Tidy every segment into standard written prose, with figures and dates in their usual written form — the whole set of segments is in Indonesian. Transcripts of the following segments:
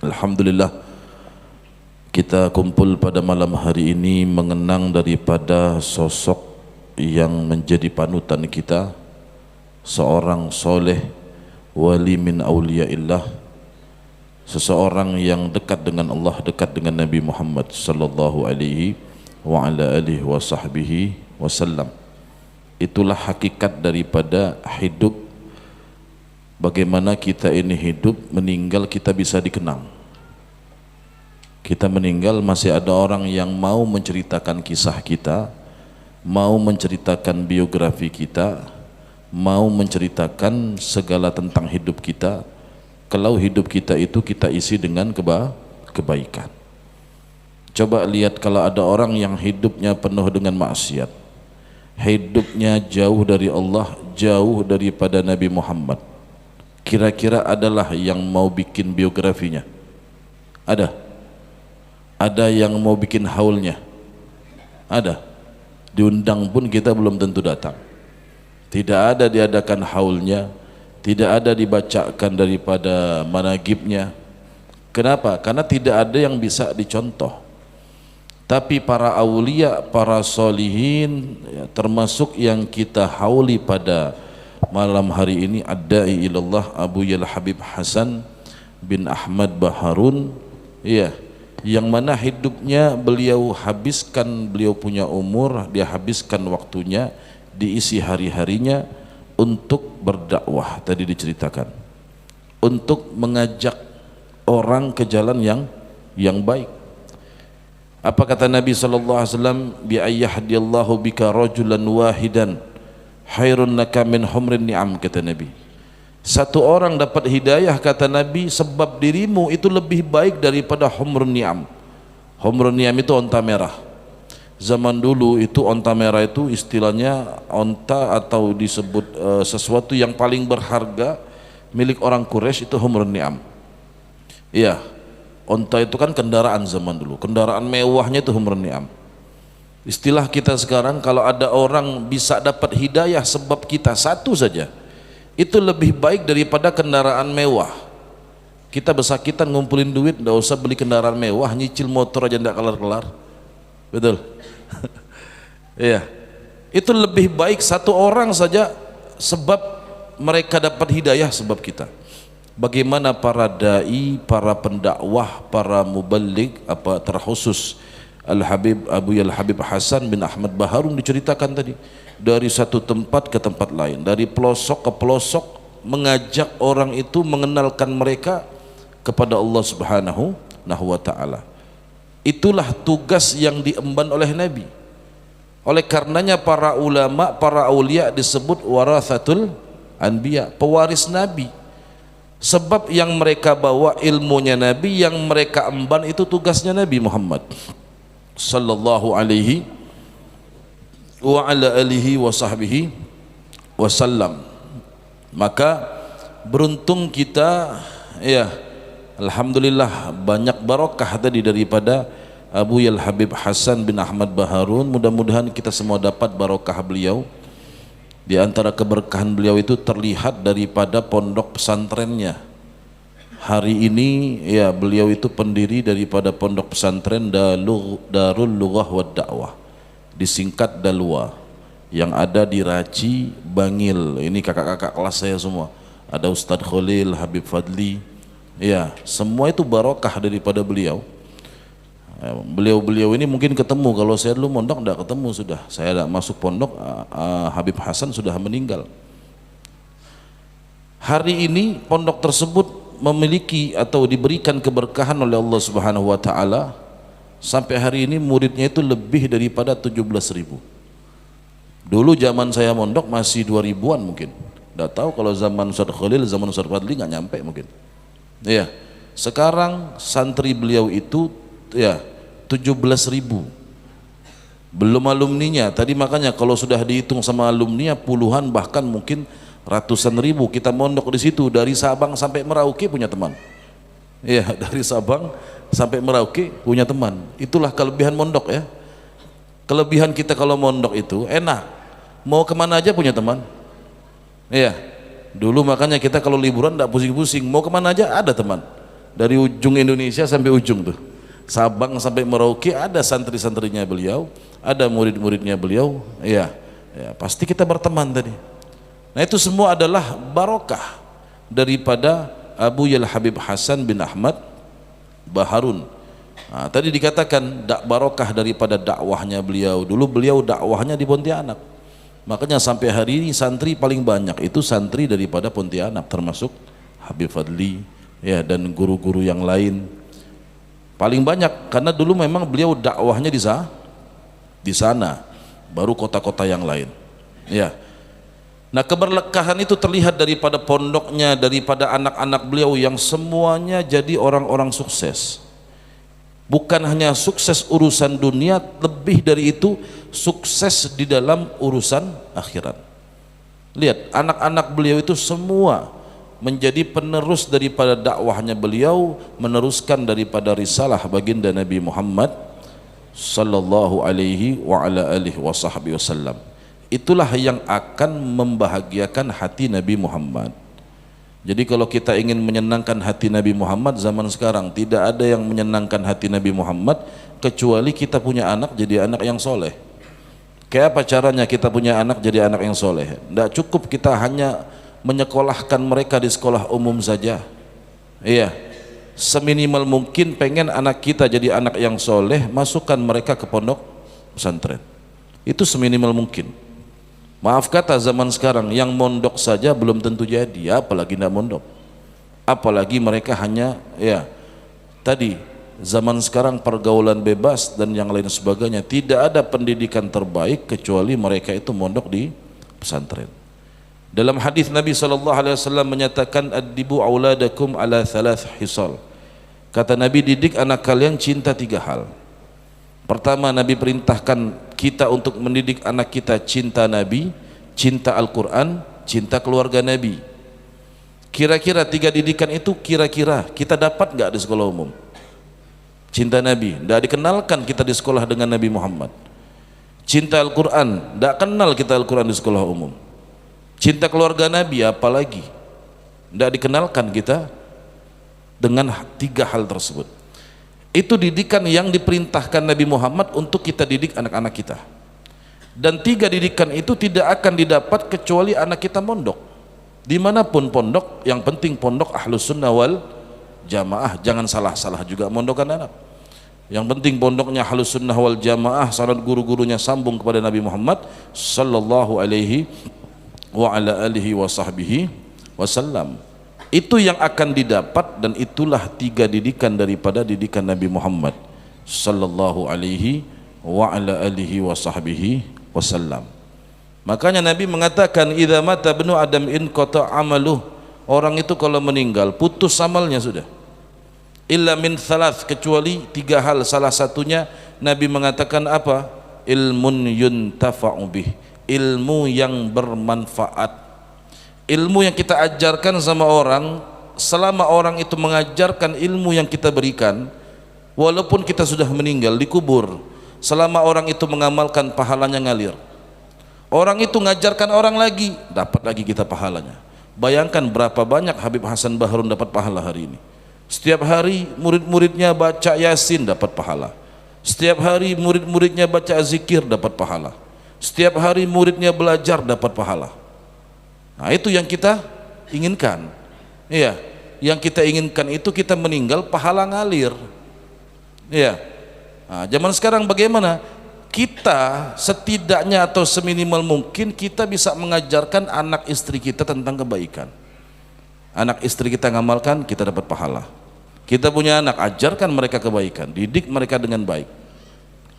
Alhamdulillah, kita kumpul pada malam hari ini mengenang daripada sosok yang menjadi panutan kita, seorang soleh, wali min awliyaillah, seseorang yang dekat dengan Allah, dekat dengan Nabi Muhammad sallallahu alaihi wa ala alihi wa sahbihi wasallam. Itulah hakikat daripada hidup. Bagaimana kita ini hidup, meninggal kita bisa dikenang. Kita meninggal masih ada orang yang mau menceritakan kisah kita, mau menceritakan biografi kita, mau menceritakan segala tentang hidup kita. Kalau hidup kita itu kita isi dengan kebaikan. Coba lihat kalau ada orang yang hidupnya penuh dengan maksiat, hidupnya jauh dari Allah, jauh daripada Nabi Muhammad, kira-kira adalah yang mau bikin biografinya? Ada yang mau bikin haulnya? Ada. Diundang pun kita belum tentu datang. Tidak ada diadakan haulnya, tidak ada dibacakan daripada managibnya. Kenapa? Karena tidak ada yang bisa dicontoh. Tapi para aulia, para solihin, ya, termasuk yang kita hauli pada malam hari ini, ad-da'i ilallah Abu Yal Habib Hasan bin Ahmad Baharun, ya, yang mana hidupnya beliau habiskan, beliau punya umur, dia habiskan waktunya, diisi hari-harinya untuk berdakwah, tadi diceritakan, untuk mengajak orang ke jalan yang baik. Apa kata Nabi sallallahu alaihi wasallam? Bi ayyahdiyallahu bika rajulan wahidan khairun laka min humrin ni'am, kata Nabi. Satu orang dapat hidayah, kata Nabi, sebab dirimu itu lebih baik daripada humrun ni'am. Humrun ni'am itu onta merah. Zaman dulu itu onta merah itu istilahnya onta atau disebut sesuatu yang paling berharga milik orang Quraisy, itu humrun ni'am. Iya, onta itu kan kendaraan zaman dulu, kendaraan mewahnya itu humrun ni'am. Istilah kita sekarang, kalau ada orang bisa dapat hidayah sebab kita satu saja, itu lebih baik daripada kendaraan mewah. Kita besakitan ngumpulin duit, nggak usah beli kendaraan mewah, nyicil motor aja nggak kelar-kelar. Betul? Iya. Itu lebih baik satu orang saja sebab mereka dapat hidayah sebab kita. Bagaimana para dai, para pendakwah, para muballigh, apa terkhusus Al-Habib Abu Yal Habib Hasan bin Ahmad Baharun diceritakan tadi, dari satu tempat ke tempat lain, dari pelosok ke pelosok, mengajak orang itu, mengenalkan mereka kepada Allah Subhanahu wa ta'ala. Itulah tugas yang diemban oleh Nabi. Oleh karenanya para ulama, para aulia disebut warathatul anbiya, pewaris Nabi. Sebab yang mereka bawa ilmunya Nabi, yang mereka emban itu tugasnya Nabi Muhammad sallallahu alaihi wa ala alihi wa sahbihi wasallam. Maka beruntung kita, ya, alhamdulillah, banyak barokah tadi daripada Abu Yal Habib Hasan bin Ahmad Baharun. Mudah-mudahan kita semua dapat barokah beliau. Di antara keberkahan beliau itu terlihat daripada pondok pesantrennya. Hari ini, ya, beliau itu pendiri daripada pondok pesantren Darul Lughah wad Da'wah, disingkat Dalwa, yang ada di Raci, Bangil. Ini kakak-kakak kelas saya semua. Ada Ustadz Khalil, Habib Fadli, ya, semua itu barokah daripada beliau. Beliau ini mungkin ketemu, kalau saya dulu mondok enggak ketemu, sudah saya enggak masuk pondok, Habib Hasan sudah meninggal. Hari ini pondok tersebut memiliki atau diberikan keberkahan oleh Allah Subhanahu wa ta'ala. Sampai hari ini muridnya itu lebih daripada 17.000. Dulu zaman saya mondok masih 2000-an mungkin. Tidak tahu kalau zaman Ustadz Khalil, zaman Ustadz Fadli nggak nyampe mungkin. Ya, sekarang santri beliau itu, ya, 17.000. Belum alumninya. Tadi makanya kalau sudah dihitung sama alumninya puluhan, bahkan mungkin ratusan ribu. Kita mondok di situ dari Sabang sampai Merauke punya teman. Iya, dari Sabang sampai Merauke punya teman. Itulah kelebihan mondok, ya. Kelebihan kita kalau mondok itu enak. Mau kemana aja punya teman. Iya. Dulu makanya kita kalau liburan tidak pusing-pusing, mau kemana aja ada teman. dari ujung Indonesia sampai ujung tuh, Sabang sampai Merauke ada santri-santrinya beliau, ada murid-muridnya beliau. Ya, ya, pasti kita berteman tadi. Nah itu semua adalah barokah daripada Abu Yal Habib Hasan bin Ahmad Baharun. Nah, tadi dikatakan barokah daripada dakwahnya beliau. Dulu beliau dakwahnya di Pontianak, makanya sampai hari ini santri paling banyak itu santri daripada Pontianak, termasuk Habib Fadli ya, dan guru-guru yang lain paling banyak, karena dulu memang beliau dakwahnya di sana, baru kota-kota yang lain ya. Nah keberlekahan itu terlihat daripada pondoknya, daripada anak-anak beliau yang semuanya jadi orang-orang sukses. Bukan hanya sukses urusan dunia, lebih dari itu sukses di dalam urusan akhirat. Lihat anak-anak beliau itu semua menjadi penerus daripada dakwahnya beliau, meneruskan daripada risalah baginda Nabi Muhammad sallallahu alaihi wa ala alihi wasallam. Itulah yang akan membahagiakan hati Nabi Muhammad. Jadi kalau kita ingin menyenangkan hati Nabi Muhammad zaman sekarang, tidak ada yang menyenangkan hati Nabi Muhammad kecuali kita punya anak jadi anak yang soleh. Kayak apa caranya kita punya anak jadi anak yang soleh? Tidak cukup kita hanya menyekolahkan mereka di sekolah umum saja. Iya, seminimal mungkin pengen anak kita jadi anak yang soleh, masukkan mereka ke pondok pesantren. Itu seminimal mungkin. Maaf kata zaman sekarang yang mondok saja belum tentu jadi, apalagi tidak mondok, apalagi mereka hanya ya tadi zaman sekarang pergaulan bebas dan yang lain sebagainya, tidak ada pendidikan terbaik kecuali mereka itu mondok di pesantren. Dalam hadis Nabi SAW menyatakan addibu auladakum ala thalath hisal. Kata Nabi, didik anak kalian cinta 3 hal. Pertama, Nabi perintahkan kita untuk mendidik anak kita cinta Nabi, cinta Al-Quran, cinta keluarga Nabi. Kira-kira 3 didikan itu kira-kira kita dapat nggak di sekolah umum? Cinta Nabi, tidak dikenalkan kita di sekolah dengan Nabi Muhammad. Cinta Al-Quran, tidak kenal kita Al-Quran di sekolah umum. Cinta keluarga Nabi apalagi, tidak dikenalkan kita dengan 3 hal tersebut. Itu didikan yang diperintahkan Nabi Muhammad untuk kita didik anak-anak kita. Dan 3 didikan itu tidak akan didapat kecuali anak kita mondok. Dimanapun pondok, yang penting pondok Ahlus Sunnah wal Jamaah, jangan salah-salah juga mondokan anak. Yang penting pondoknya Ahlus Sunnah wal Jamaah, sanad guru-gurunya sambung kepada Nabi Muhammad sallallahu alaihi wa ala alihi wa sahbihi wasallam. Itu yang akan didapat, dan itulah 3 didikan daripada didikan Nabi Muhammad sallallahu alaihi wa ala alihi wa sahbihi wasallam. Makanya Nabi mengatakan idza mata ibnu adam in qata amaluh, orang itu kalau meninggal putus amalnya sudah. Illa min thalath, kecuali 3 hal. Salah satunya Nabi mengatakan apa? Ilmun yuntafa'u bih, ilmu yang bermanfaat. Ilmu yang kita ajarkan sama orang, selama orang itu mengajarkan ilmu yang kita berikan, walaupun kita sudah meninggal dikubur, selama orang itu mengamalkan, pahalanya ngalir. Orang itu ngajarkan orang lagi, dapat lagi kita pahalanya. Bayangkan berapa banyak Habib Hasan Baharun dapat pahala hari ini. Setiap hari murid-muridnya baca Yasin dapat pahala. Setiap hari murid-muridnya baca zikir dapat pahala. Setiap hari muridnya belajar dapat pahala. Nah itu yang kita inginkan. Iya, yang kita inginkan itu kita meninggal pahala ngalir. Iya. Nah, zaman sekarang bagaimana? Kita setidaknya atau seminimal mungkin kita bisa mengajarkan anak istri kita tentang kebaikan. Anak istri kita ngamalkan, kita dapat pahala. Kita punya anak, ajarkan mereka kebaikan, didik mereka dengan baik.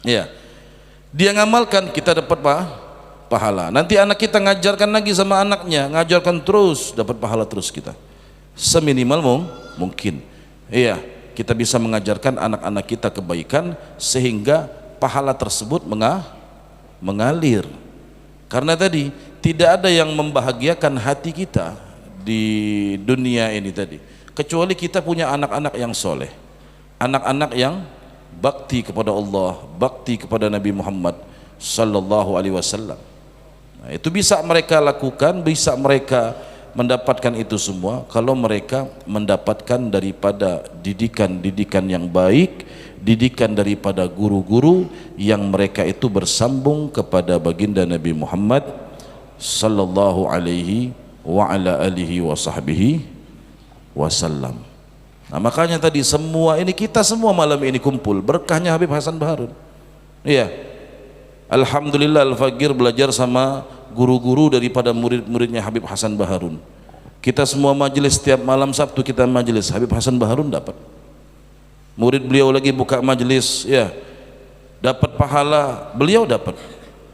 Iya. Dia ngamalkan, kita dapat pahala. Nanti anak kita ngajarkan lagi sama anaknya, ngajarkan terus, dapat pahala terus kita. Seminimal mungkin. Iya, kita bisa mengajarkan anak-anak kita kebaikan sehingga pahala tersebut mengalir. Karena tadi tidak ada yang membahagiakan hati kita di dunia ini tadi kecuali kita punya anak-anak yang soleh, anak-anak yang bakti kepada Allah, bakti kepada Nabi Muhammad sallallahu alaihi wasallam. Nah, itu bisa mereka lakukan, bisa mereka mendapatkan itu semua kalau mereka mendapatkan daripada didikan-didikan yang baik, didikan daripada guru-guru yang mereka itu bersambung kepada baginda Nabi Muhammad sallallahu alaihi wa ala alihi wa sahbihi wasallam. Nah, makanya tadi semua ini, kita semua malam ini kumpul berkahnya Habib Hasan Baharun. Iya, alhamdulillah Al-Faqir belajar sama guru-guru daripada murid-muridnya Habib Hasan Baharun. Kita semua majelis, setiap malam Sabtu kita majelis, Habib Hasan Baharun dapat. Murid beliau lagi buka majelis, ya dapat pahala, beliau dapat.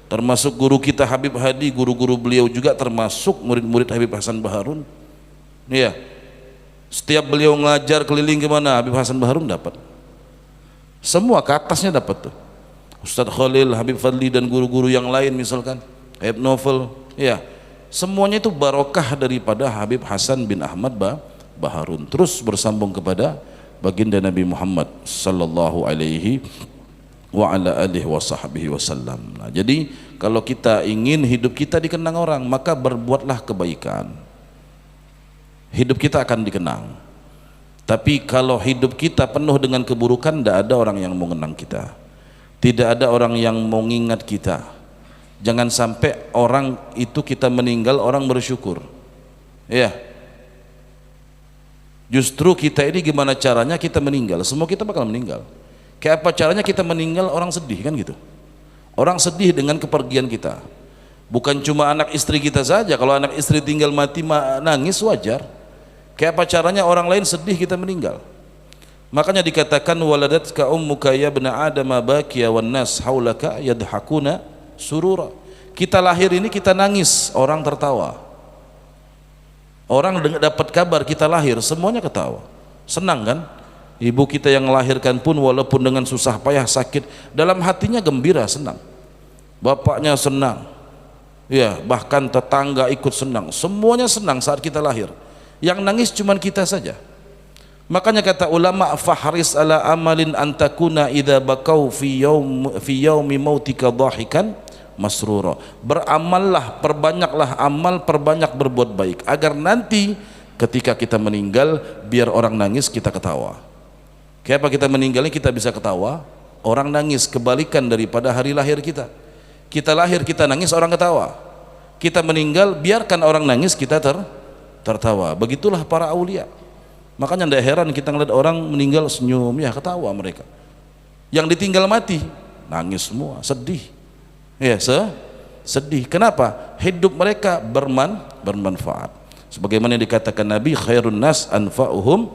Termasuk guru kita Habib Hadi, guru-guru beliau juga termasuk murid-murid Habib Hasan Baharun. Ya, setiap beliau ngajar keliling kemana, Habib Hasan Baharun dapat. Semua ke atasnya dapat tuh. Ustadz Khalil, Habib Fadli dan guru-guru yang lain misalkan, Habib Novel, ya semuanya itu barokah daripada Habib Hasan bin Ahmad Baharun, terus bersambung kepada baginda Nabi Muhammad sallallahu alaihi wa ala alihi wa sahbihi wasallam. Nah, jadi kalau kita ingin hidup kita dikenang orang, maka berbuatlah kebaikan, hidup kita akan dikenang. Tapi kalau hidup kita penuh dengan keburukan, tidak ada orang yang mau mengenang kita, tidak ada orang yang mau ingat kita. Jangan sampai orang itu kita meninggal orang bersyukur, ya. Justru kita ini gimana caranya kita meninggal, semua kita bakal meninggal. Kayak apa caranya kita meninggal, orang sedih kan gitu. Orang sedih dengan kepergian kita. Bukan cuma anak istri kita saja, kalau anak istri tinggal mati nangis wajar. Kayak apa caranya orang lain sedih kita meninggal. Makanya dikatakan waladatka ummuka ya ibna adama bakiya wan nas haulaka yadhakuna surura. Kita lahir ini kita nangis, orang tertawa. Orang dapat kabar kita lahir, semuanya ketawa, senang kan? Ibu kita yang melahirkan pun walaupun dengan susah payah sakit, dalam hatinya gembira, senang. Bapaknya senang, ya bahkan tetangga ikut senang, semuanya senang saat kita lahir. Yang nangis cuman kita saja. Makanya kata ulama, fahris ala amalin antakuna idza bakau fi yaumi mautika dhahikan masrura. Beramallah, perbanyaklah amal, perbanyak berbuat baik agar nanti ketika kita meninggal biar orang nangis kita ketawa. Kayak apa kita meninggal ini kita bisa ketawa, orang nangis, kebalikan daripada hari lahir kita. Kita lahir kita nangis, orang ketawa. Kita meninggal biarkan orang nangis, kita tertawa. Begitulah para aulia. Makanya tidak heran kita ngeliat orang meninggal senyum, ya ketawa mereka. Yang ditinggal mati nangis semua, sedih. Ya, sedih. Kenapa? Hidup mereka bermanfaat. Sebagaimana yang dikatakan Nabi, khairun nas anfa'uhum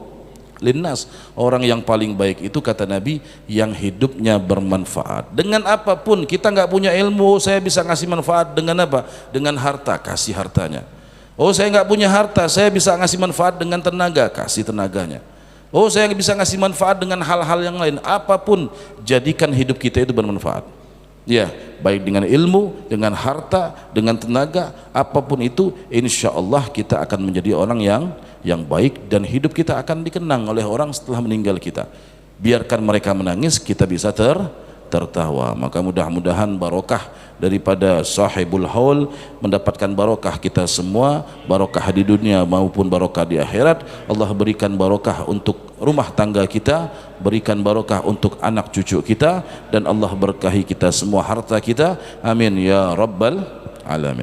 linnas. Orang yang paling baik itu kata Nabi yang hidupnya bermanfaat. Dengan apapun, kita nggak punya ilmu, saya bisa ngasih manfaat dengan apa? Dengan harta, kasih hartanya. Oh, saya nggak punya harta, saya bisa ngasih manfaat dengan tenaga, kasih tenaganya. Oh, saya bisa ngasih manfaat dengan hal-hal yang lain. Apapun, jadikan hidup kita itu bermanfaat. Ya, baik dengan ilmu, dengan harta, dengan tenaga, apapun itu, insya Allah kita akan menjadi orang yang baik dan hidup kita akan dikenang oleh orang setelah meninggal kita. Biarkan mereka menangis, kita bisa tertawa. Maka mudah-mudahan barokah daripada sahibul haul mendapatkan barokah kita semua, barokah di dunia maupun barokah di akhirat. Allah berikan barokah untuk rumah tangga kita, berikan barokah untuk anak cucu kita, dan Allah berkahi kita semua harta kita. Amin ya rabbal alamin.